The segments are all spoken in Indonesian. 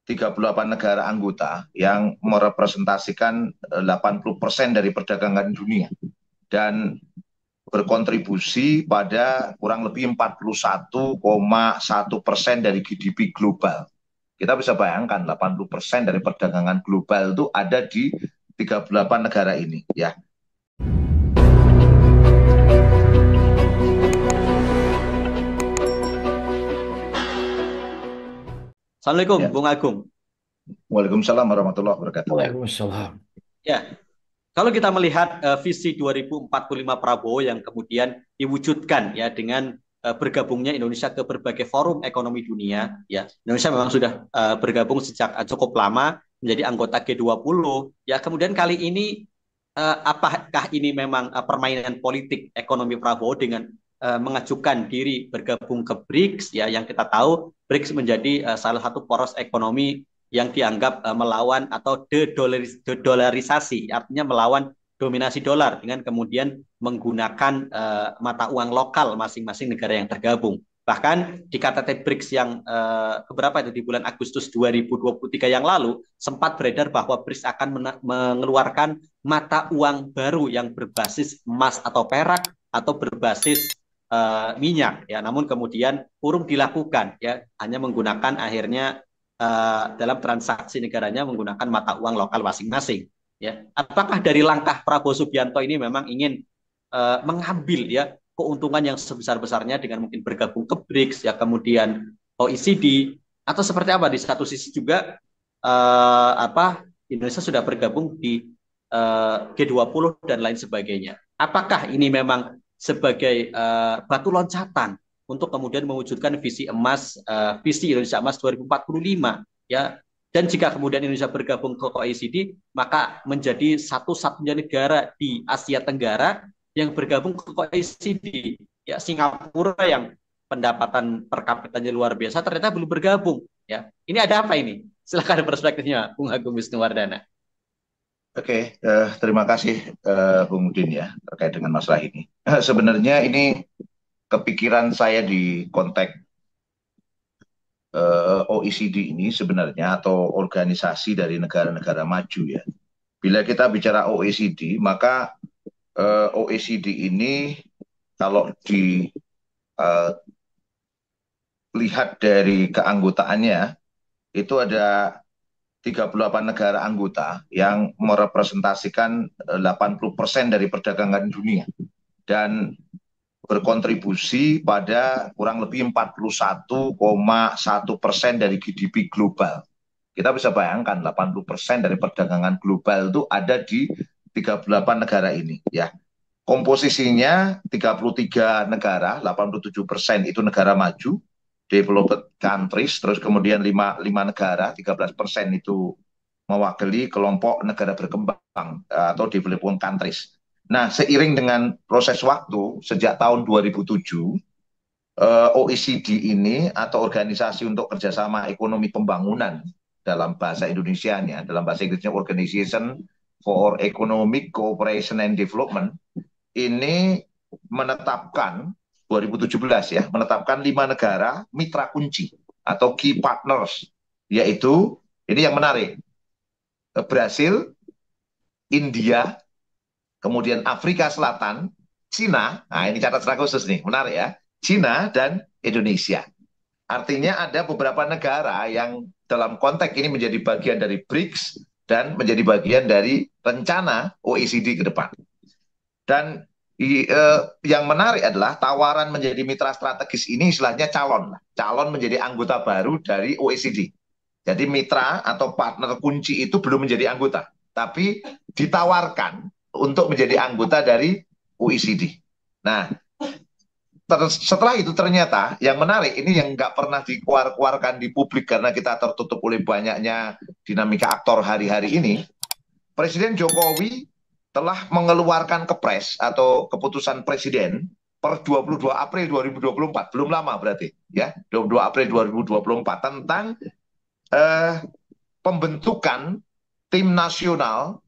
38 negara anggota yang merepresentasikan 80% dari perdagangan dunia dan berkontribusi pada kurang lebih 41,1% dari GDP global. Kita bisa bayangkan 80% dari perdagangan global itu ada di 38 negara ini ya. Assalamualaikum, Ya. Bung Agung. Waalaikumsalam warahmatullahi wabarakatuh. Waalaikumsalam. Ya, kalau kita melihat visi 2045 Prabowo yang kemudian diwujudkan ya dengan bergabungnya Indonesia ke berbagai forum ekonomi dunia, ya Indonesia memang sudah bergabung sejak cukup lama menjadi anggota G20. Ya, kemudian kali ini apakah ini memang permainan politik ekonomi Prabowo dengan mengajukan diri bergabung ke BRICS, ya yang kita tahu BRICS menjadi salah satu poros ekonomi yang dianggap melawan atau dedolarisasi, artinya melawan dominasi dolar dengan kemudian menggunakan mata uang lokal masing-masing negara yang tergabung. Bahkan di KTT BRICS yang beberapa itu di bulan Agustus 2023 yang lalu sempat beredar bahwa BRICS akan mengeluarkan mata uang baru yang berbasis emas atau perak atau berbasis minyak ya. Namun kemudian urung dilakukan ya, hanya menggunakan akhirnya dalam transaksi negaranya menggunakan mata uang lokal masing-masing. Ya, apakah dari langkah Prabowo Subianto ini memang ingin mengambil ya keuntungan yang sebesar-besarnya dengan mungkin bergabung ke BRICS ya, kemudian OECD, atau seperti apa? Di satu sisi juga Indonesia sudah bergabung di G20 dan lain sebagainya. Apakah ini memang sebagai batu loncatan untuk kemudian mewujudkan visi emas, visi Indonesia Emas 2045 ya. Dan jika kemudian Indonesia bergabung ke OECD, maka menjadi satu-satunya negara di Asia Tenggara yang bergabung ke OECD. Ya, Singapura yang pendapatan per kapitanya luar biasa ternyata belum bergabung ya. Ini ada apa ini? Silakan perspektifnya Bung Agung Wisnuwardana. Oke, terima kasih Bung Udin ya terkait dengan masalah ini. Sebenarnya ini kepikiran saya di konteks OECD ini sebenarnya atau organisasi dari negara-negara maju ya. Bila kita bicara OECD, maka OECD ini kalau dilihat dari keanggotaannya itu ada 38 negara anggota yang merepresentasikan 80% dari perdagangan dunia dan berkontribusi pada kurang lebih 41,1% dari GDP global. Kita bisa bayangkan 80% dari perdagangan global itu ada di 38 negara ini ya. Komposisinya 33 negara, 87% itu negara maju, developed countries, terus kemudian 5 negara, 13% itu mewakili kelompok negara berkembang atau developing countries. Nah, seiring dengan proses waktu sejak tahun 2007, OECD ini atau Organisasi untuk Kerjasama Ekonomi Pembangunan dalam bahasa Indonesianya, dalam bahasa Inggrisnya Organization for Economic Cooperation and Development, ini menetapkan 2017 ya, menetapkan 5 negara mitra kunci atau key partners, yaitu ini yang menarik, Brasil, India, kemudian Afrika Selatan, Cina, nah ini catatan khusus nih, menarik ya, Cina dan Indonesia. Artinya ada beberapa negara yang dalam konteks ini menjadi bagian dari BRICS dan menjadi bagian dari rencana OECD ke depan. Dan yang menarik adalah tawaran menjadi mitra strategis ini istilahnya calon menjadi anggota baru dari OECD. Jadi mitra atau partner kunci itu belum menjadi anggota, tapi ditawarkan untuk menjadi anggota dari OECD. Nah, setelah itu ternyata yang menarik ini yang nggak pernah dikeluarkan di publik karena kita tertutup oleh banyaknya dinamika aktor hari-hari ini. Presiden Jokowi telah mengeluarkan kepres atau keputusan presiden per 22 April 2024, belum lama berarti ya, 22 April 2024 tentang pembentukan tim nasional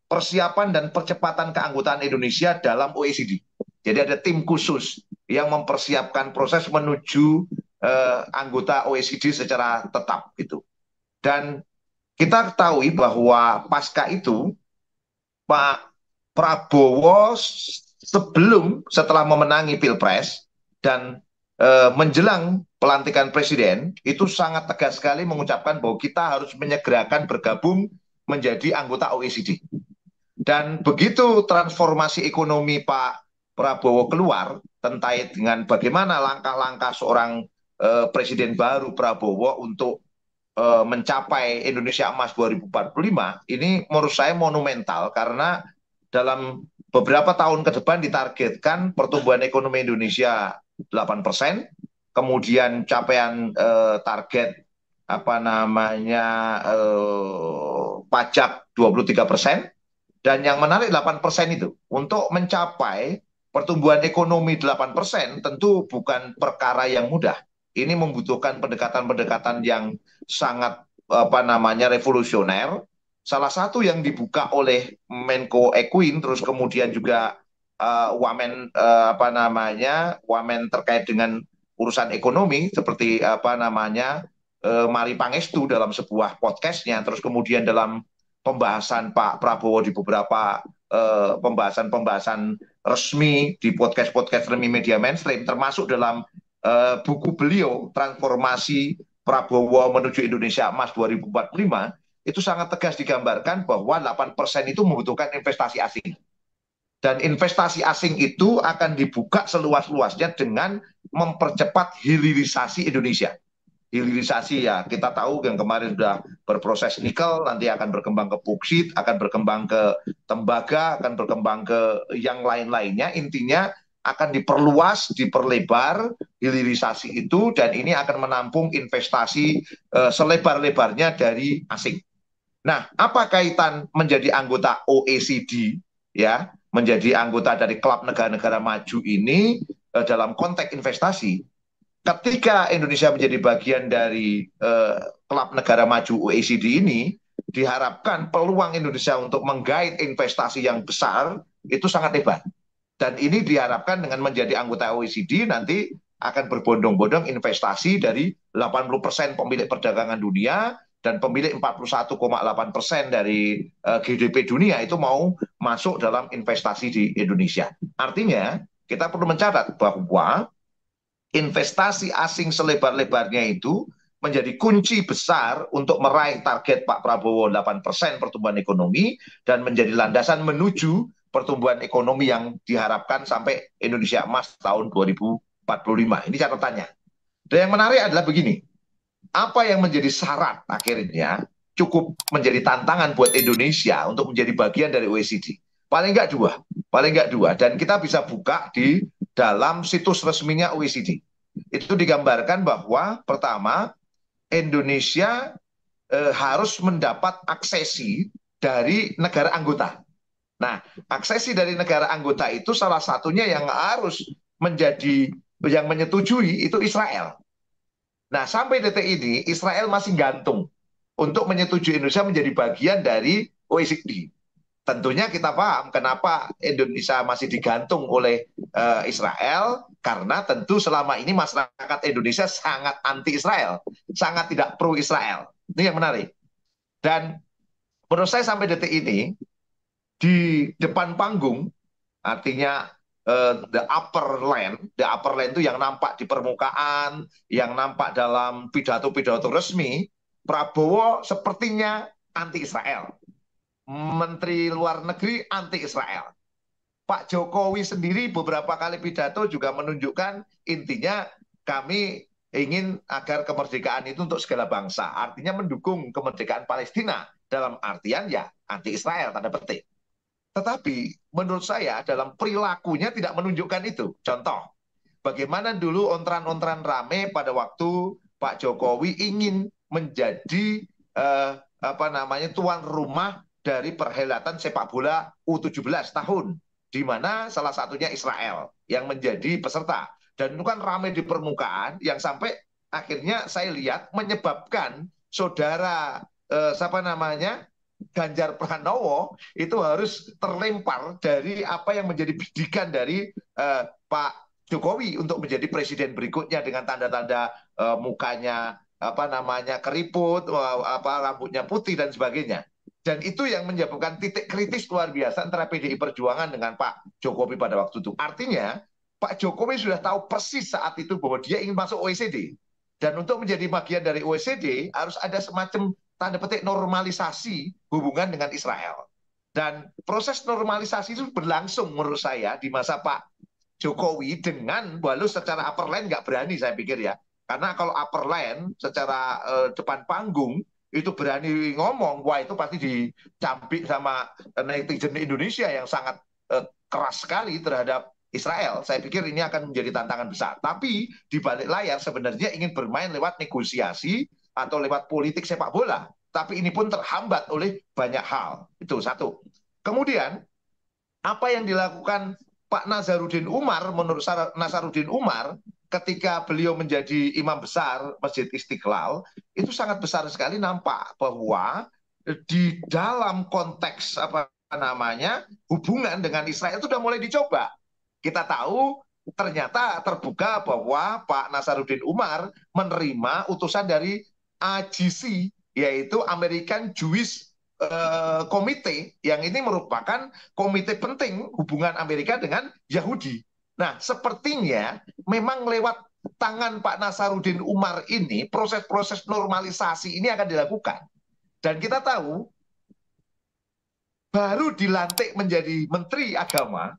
persiapan dan percepatan keanggotaan Indonesia dalam OECD. Jadi ada tim khusus yang mempersiapkan proses menuju anggota OECD secara tetap gitu. Dan kita ketahui bahwa pasca itu Pak Prabowo setelah memenangi Pilpres dan menjelang pelantikan presiden itu sangat tegas sekali mengucapkan bahwa kita harus menyegerakan bergabung menjadi anggota OECD. Dan begitu transformasi ekonomi Pak Prabowo keluar terkait dengan bagaimana langkah-langkah seorang presiden baru Prabowo untuk mencapai Indonesia Emas 2045 ini menurut saya monumental karena dalam beberapa tahun ke depan ditargetkan pertumbuhan ekonomi Indonesia 8%, kemudian capaian target apa namanya pajak 23%, dan yang menarik 8% itu untuk mencapai pertumbuhan ekonomi 8% tentu bukan perkara yang mudah. Ini membutuhkan pendekatan-pendekatan yang sangat apa namanya revolusioner. Salah satu yang dibuka oleh Menko Equin, terus kemudian juga wamen apa namanya wamen terkait dengan urusan ekonomi seperti apa namanya Mari Pangestu dalam sebuah podcastnya, terus kemudian dalam pembahasan Pak Prabowo di beberapa pembahasan-pembahasan resmi di podcast-podcast resmi media mainstream, termasuk dalam buku beliau Transformasi Prabowo Menuju Indonesia Emas 2045, itu sangat tegas digambarkan bahwa 8% itu membutuhkan investasi asing. Dan investasi asing itu akan dibuka seluas-luasnya dengan mempercepat hilirisasi Indonesia. Hilirisasi ya kita tahu yang kemarin sudah berproses nikel, nanti akan berkembang ke boksit, akan berkembang ke tembaga, akan berkembang ke yang lain-lainnya. Intinya akan diperluas, diperlebar hilirisasi itu, dan ini akan menampung investasi selebar-lebarnya dari asing. Nah, apa kaitan menjadi anggota OECD ya, menjadi anggota dari klub negara-negara maju ini dalam konteks investasi? Ketika Indonesia menjadi bagian dari klub negara maju OECD ini, diharapkan peluang Indonesia untuk menggait investasi yang besar itu sangat lebar. Dan ini diharapkan dengan menjadi anggota OECD nanti akan berbondong-bondong investasi dari 80% pemilik perdagangan dunia dan pemilik 41,8% dari GDP dunia itu mau masuk dalam investasi di Indonesia. Artinya kita perlu mencatat bahwa investasi asing selebar-lebarnya itu menjadi kunci besar untuk meraih target Pak Prabowo 8% pertumbuhan ekonomi dan menjadi landasan menuju pertumbuhan ekonomi yang diharapkan sampai Indonesia Emas tahun 2045. Ini catatannya. Dan yang menarik adalah begini, apa yang menjadi syarat akhirnya cukup menjadi tantangan buat Indonesia untuk menjadi bagian dari OECD. Paling nggak dua. Dan kita bisa buka di dalam situs resminya OECD. Itu digambarkan bahwa pertama Indonesia harus mendapat aksesi dari negara anggota. Nah, aksesi dari negara anggota itu salah satunya yang harus menjadi yang menyetujui itu Israel. Nah, sampai detik ini Israel masih gantung untuk menyetujui Indonesia menjadi bagian dari OECD. Tentunya kita paham kenapa Indonesia masih digantung oleh Israel, karena tentu selama ini masyarakat Indonesia sangat anti Israel, sangat tidak pro Israel. Ini yang menarik. Dan menurut saya sampai detik ini di depan panggung, artinya the upper land itu yang nampak di permukaan, yang nampak dalam pidato-pidato resmi, Prabowo sepertinya anti Israel. Menteri Luar Negeri anti Israel. Pak Jokowi sendiri beberapa kali pidato juga menunjukkan intinya kami ingin agar kemerdekaan itu untuk segala bangsa. Artinya mendukung kemerdekaan Palestina dalam artian ya anti Israel tanda petik. Tetapi menurut saya dalam perilakunya tidak menunjukkan itu. Contoh, bagaimana dulu ontran-ontran rame pada waktu Pak Jokowi ingin menjadi apa namanya tuan rumah dari perhelatan sepak bola U17 tahun, di mana salah satunya Israel yang menjadi peserta. Dan itu kan ramai di permukaan yang sampai akhirnya saya lihat menyebabkan saudara siapa namanya Ganjar Pranowo itu harus terlempar dari apa yang menjadi bidikan dari Pak Jokowi untuk menjadi presiden berikutnya dengan tanda-tanda mukanya keriput, rambutnya putih dan sebagainya. Dan itu yang menyebabkan titik kritis luar biasa antara PDI Perjuangan dengan Pak Jokowi pada waktu itu. Artinya Pak Jokowi sudah tahu persis saat itu bahwa dia ingin masuk OECD. Dan untuk menjadi bagian dari OECD harus ada semacam tanda petik normalisasi hubungan dengan Israel. Dan proses normalisasi itu berlangsung menurut saya di masa Pak Jokowi dengan walau secara upper line nggak berani saya pikir ya. Karena kalau upper line secara depan panggung itu berani ngomong, wah itu pasti dicambik sama netizen Indonesia yang sangat keras sekali terhadap Israel. Saya pikir ini akan menjadi tantangan besar. Tapi di balik layar sebenarnya ingin bermain lewat negosiasi atau lewat politik sepak bola. Tapi ini pun terhambat oleh banyak hal. Itu satu. Kemudian apa yang dilakukan Pak Nazaruddin Umar, menurut Nazaruddin Umar, ketika beliau menjadi imam besar Masjid Istiqlal, itu sangat besar sekali nampak bahwa di dalam konteks hubungan dengan Israel itu sudah mulai dicoba. Kita tahu ternyata terbuka bahwa Pak Nazaruddin Umar menerima utusan dari AGC, yaitu American Jewish komite, yang ini merupakan komite penting hubungan Amerika dengan Yahudi. Nah, sepertinya memang lewat tangan Pak Nasaruddin Umar ini proses-proses normalisasi ini akan dilakukan. Dan kita tahu baru dilantik menjadi Menteri Agama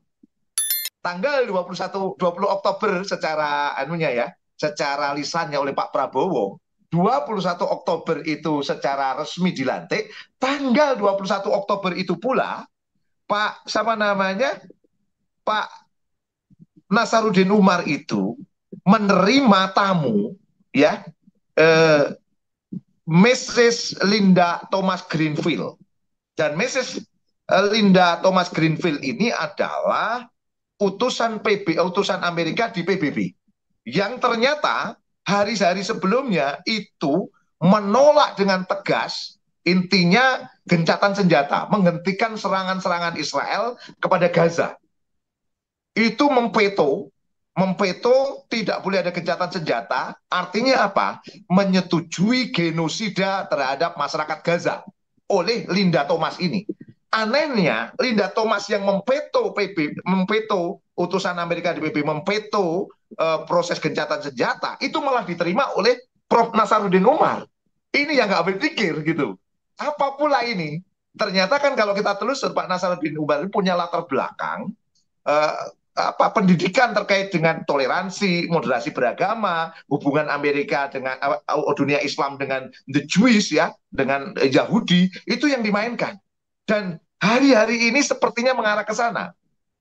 tanggal 20 Oktober secara lisannya oleh Pak Prabowo. 21 Oktober itu secara resmi dilantik, tanggal 21 Oktober itu pula Pak Nasaruddin Umar itu menerima tamu ya Mrs. Linda Thomas Greenfield. Dan Mrs. Linda Thomas Greenfield ini adalah utusan Amerika di PBB yang ternyata hari-hari sebelumnya itu menolak dengan tegas, intinya gencatan senjata, menghentikan serangan-serangan Israel kepada Gaza. Itu memveto tidak boleh ada gencatan senjata, artinya apa? Menyetujui genosida terhadap masyarakat Gaza oleh Linda Thomas ini. Anehnya, Linda Thomas yang memveto utusan Amerika di PBB, memveto proses gencatan senjata, itu malah diterima oleh Prof. Nasaruddin Umar. Ini yang nggak berpikir gitu. Apa pula ini? Ternyata kan kalau kita telusur, Pak Nasaruddin Umar ini punya latar belakang pendidikan terkait dengan toleransi, moderasi beragama, hubungan Amerika dengan dunia Islam dengan the Jewish ya, dengan Yahudi, itu yang dimainkan. Dan hari-hari ini sepertinya mengarah ke sana.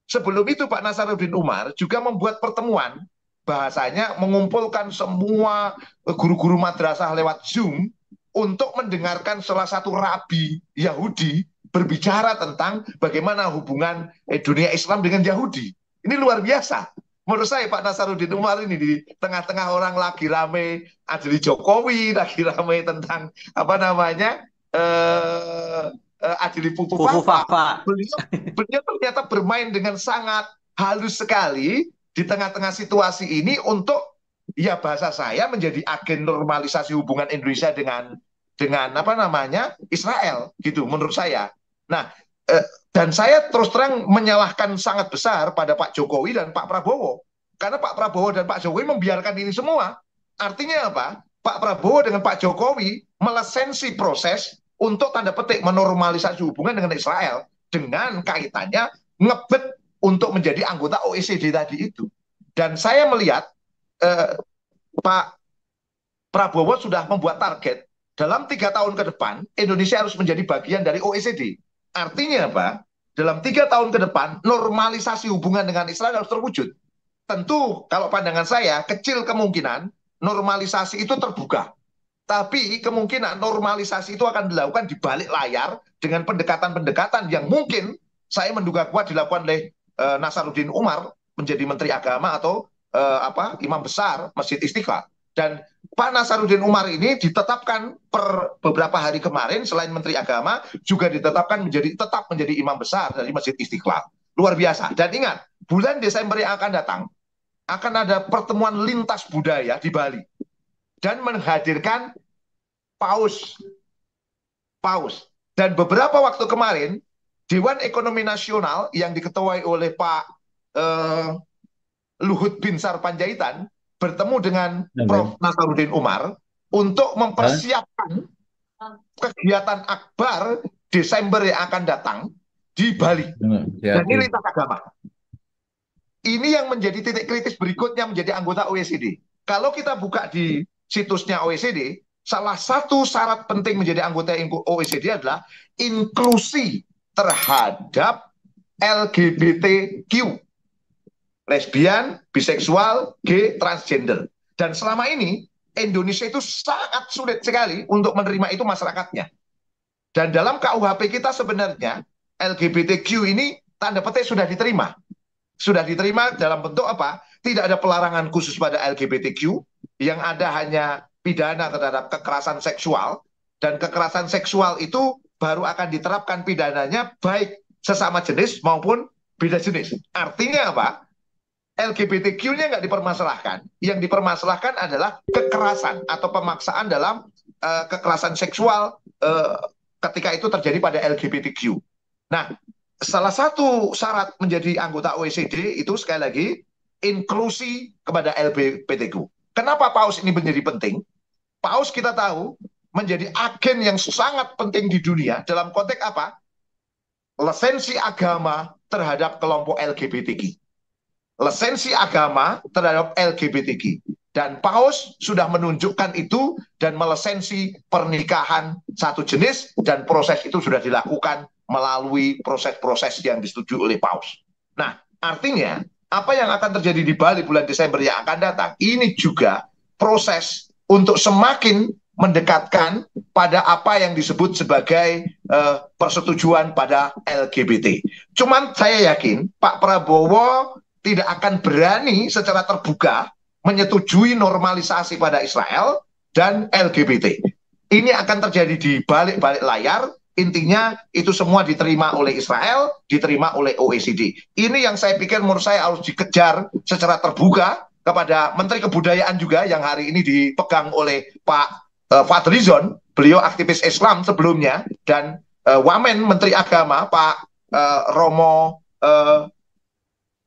Sebelum itu Pak Nasaruddin Umar juga membuat pertemuan, bahasanya mengumpulkan semua guru-guru madrasah lewat Zoom untuk mendengarkan salah satu rabi Yahudi berbicara tentang bagaimana hubungan dunia Islam dengan Yahudi. Ini luar biasa. Menurut saya Pak Nasaruddin Umar ini di tengah-tengah orang lagi rame Adli Jokowi, lagi rame tentang Adili Putu Papa. Beliau ternyata bermain dengan sangat halus sekali di tengah-tengah situasi ini untuk ya bahasa saya menjadi agen normalisasi hubungan Indonesia dengan Israel gitu menurut saya. Nah, dan saya terus terang menyalahkan sangat besar pada Pak Jokowi dan Pak Prabowo. Karena Pak Prabowo dan Pak Jokowi membiarkan ini semua. Artinya apa? Pak Prabowo dengan Pak Jokowi melesensi proses untuk tanda petik menormalisasi hubungan dengan Israel dengan kaitannya ngebet untuk menjadi anggota OECD tadi itu. Dan saya melihat Pak Prabowo sudah membuat target dalam 3 tahun ke depan Indonesia harus menjadi bagian dari OECD. Artinya apa? Dalam 3 tahun ke depan normalisasi hubungan dengan Israel harus terwujud. Tentu kalau pandangan saya kecil kemungkinan normalisasi itu terbuka. Tapi kemungkinan normalisasi itu akan dilakukan di balik layar dengan pendekatan-pendekatan yang mungkin saya menduga kuat dilakukan oleh Nasaruddin Umar menjadi Menteri Agama atau imam besar Masjid Istiqlal. Dan Pak Nasaruddin Umar ini ditetapkan per beberapa hari kemarin selain Menteri Agama juga ditetapkan tetap menjadi imam besar dari Masjid Istiqlal. Luar biasa. Dan ingat, bulan Desember yang akan datang akan ada pertemuan lintas budaya di Bali dan menghadirkan paus. Dan beberapa waktu kemarin, Dewan Ekonomi Nasional yang diketuai oleh Pak Luhut Binsar Panjaitan bertemu dengan Prof. Nasaruddin Umar untuk mempersiapkan kegiatan akbar Desember yang akan datang di Bali. Dan ini lintas agama. Ini yang menjadi titik kritis berikutnya menjadi anggota OECD. Kalau kita buka di situsnya OECD, salah satu syarat penting menjadi anggota OECD adalah inklusi terhadap LGBTQ, lesbian, biseksual, gay, transgender. Dan selama ini Indonesia itu sangat sulit sekali untuk menerima itu masyarakatnya. Dan dalam KUHP kita sebenarnya LGBTQ ini tanda petik sudah diterima. Sudah diterima dalam bentuk apa? Tidak ada pelarangan khusus pada LGBTQ, yang ada hanya pidana terhadap kekerasan seksual, dan kekerasan seksual itu baru akan diterapkan pidananya baik sesama jenis maupun beda jenis. Artinya apa? LGBTQ-nya nggak dipermasalahkan. Yang dipermasalahkan adalah kekerasan atau pemaksaan dalam kekerasan seksual ketika itu terjadi pada LGBTQ. Nah, salah satu syarat menjadi anggota OECD itu sekali lagi inklusi kepada LGBTQ. Kenapa paus ini menjadi penting? Paus kita tahu menjadi agen yang sangat penting di dunia dalam konteks apa? Lisensi agama terhadap kelompok LGBTQ. Lisensi agama terhadap LGBTQ. Dan paus sudah menunjukkan itu dan melisensi pernikahan satu jenis, dan proses itu sudah dilakukan melalui proses-proses yang disetujui oleh paus. Nah, artinya apa yang akan terjadi di Bali bulan Desember yang akan datang, ini juga proses untuk semakin mendekatkan pada apa yang disebut sebagai persetujuan pada LGBT. Cuman saya yakin Pak Prabowo tidak akan berani secara terbuka menyetujui normalisasi pada Israel dan LGBT. Ini akan terjadi di balik-balik layar. Intinya itu semua diterima oleh Israel, diterima oleh OECD. Ini yang saya pikir menurut saya harus dikejar secara terbuka kepada Menteri Kebudayaan juga yang hari ini dipegang oleh Pak Fadlizon, beliau aktivis Islam sebelumnya, dan Wamen Menteri Agama Pak Romo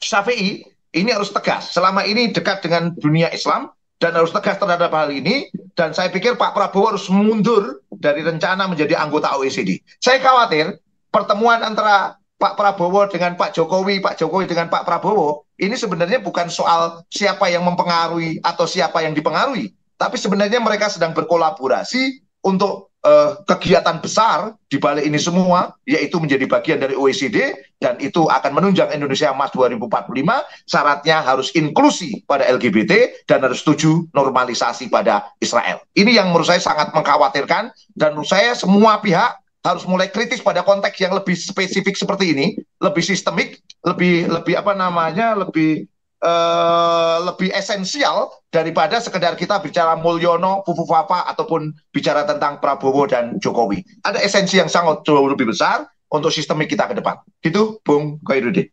Syafi'i, ini harus tegas. Selama ini dekat dengan dunia Islam dan harus tegas terhadap hal ini. Dan saya pikir Pak Prabowo harus mundur dari rencana menjadi anggota OECD. Saya khawatir pertemuan antara Pak Prabowo dengan Pak Jokowi dengan Pak Prabowo, ini sebenarnya bukan soal siapa yang mempengaruhi atau siapa yang dipengaruhi, tapi sebenarnya mereka sedang berkolaborasi untuk kegiatan besar di balik ini semua, yaitu menjadi bagian dari OECD, dan itu akan menunjang Indonesia Emas 2045. Syaratnya harus inklusi pada LGBT dan harus setuju normalisasi pada Israel. Ini yang menurut saya sangat mengkhawatirkan, dan menurut saya semua pihak harus mulai kritis pada konteks yang lebih spesifik seperti ini, lebih sistemik, lebih esensial daripada sekedar kita bicara Mulyono, Fufu Papa, ataupun bicara tentang Prabowo dan Jokowi. Ada esensi yang sangat jauh lebih besar untuk sistemik kita ke depan. Gitu, Bung Khairuddin.